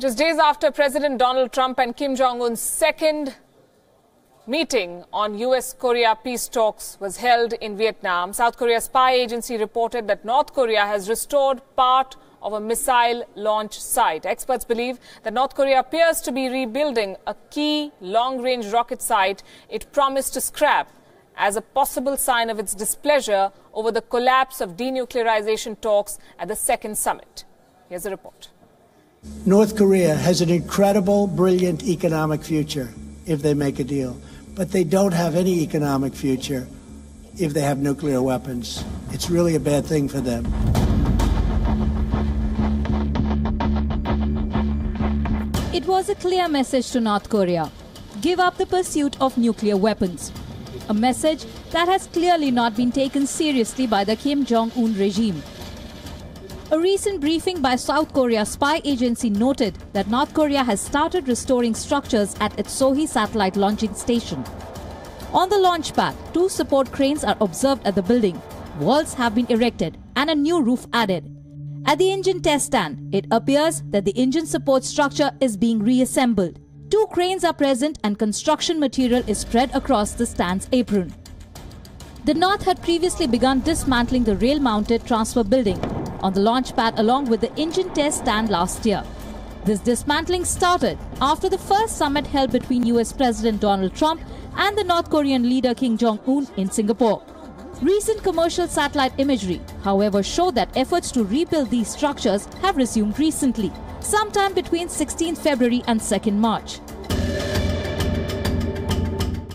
Just days after President Donald Trump and Kim Jong-un's second meeting on US-Korea peace talks was held in Vietnam, South Korea's spy agency reported that North Korea has restored part of a missile launch site. Experts believe that North Korea appears to be rebuilding a key long-range rocket site it promised to scrap as a possible sign of its displeasure over the collapse of denuclearization talks at the second summit. Here's a report. North Korea has an incredible, brilliant economic future if they make a deal. But they don't have any economic future if they have nuclear weapons. It's really a bad thing for them. It was a clear message to North Korea. Give up the pursuit of nuclear weapons. A message that has clearly not been taken seriously by the Kim Jong-un regime. A recent briefing by South Korea's spy agency noted that North Korea has started restoring structures at its Sohi satellite launching station. On the launch pad, 2 support cranes are observed at the building. Walls have been erected and a new roof added. At the engine test stand, it appears that the engine support structure is being reassembled. 2 cranes are present and construction material is spread across the stand's apron. The North had previously begun dismantling the rail-mounted transfer building on the launch pad along with the engine test stand last year. This dismantling started after the first summit held between US President Donald Trump and the North Korean leader Kim Jong-un in Singapore. Recent commercial satellite imagery, however, show that efforts to rebuild these structures have resumed recently, sometime between 16 February and 2nd March.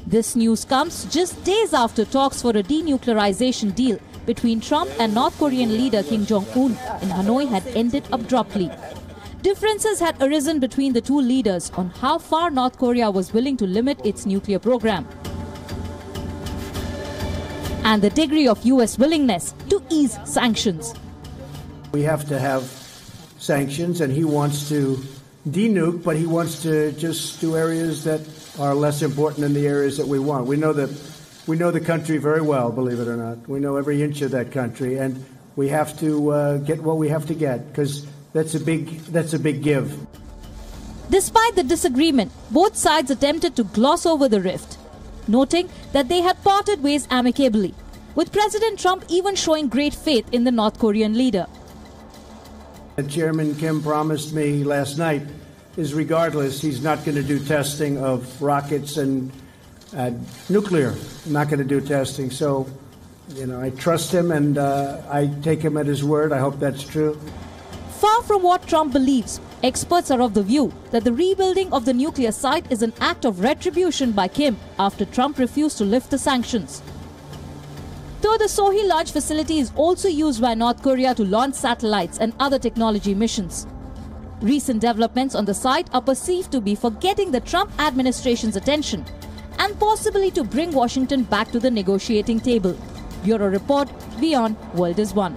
This news comes just days after talks for a denuclearization deal between Trump and North Korean leader Kim Jong-un in Hanoi had ended abruptly. Differences had arisen between the two leaders on how far North Korea was willing to limit its nuclear program and the degree of US willingness to ease sanctions. We have to have sanctions, and he wants to denuke, but he wants to just do areas that are less important than the areas that we want. We know the country very well, believe it or not. We know every inch of that country, and we have to get what we have to get, because that's a big give. Despite the disagreement, both sides attempted to gloss over the rift, noting that they had parted ways amicably, with President Trump even showing great faith in the North Korean leader. Chairman Kim promised me last night is regardless, he's not going to do testing of rockets and nuclear. Not going to do testing. So, I trust him and I take him at his word. I hope that's true. Far from what Trump believes, experts are of the view that the rebuilding of the nuclear site is an act of retribution by Kim after Trump refused to lift the sanctions. Though the Sohi launch facility is also used by North Korea to launch satellites and other technology missions. Recent developments on the site are perceived to be for getting the Trump administration's attention and possibly to bring Washington back to the negotiating table. Bureau Report, WION World is One.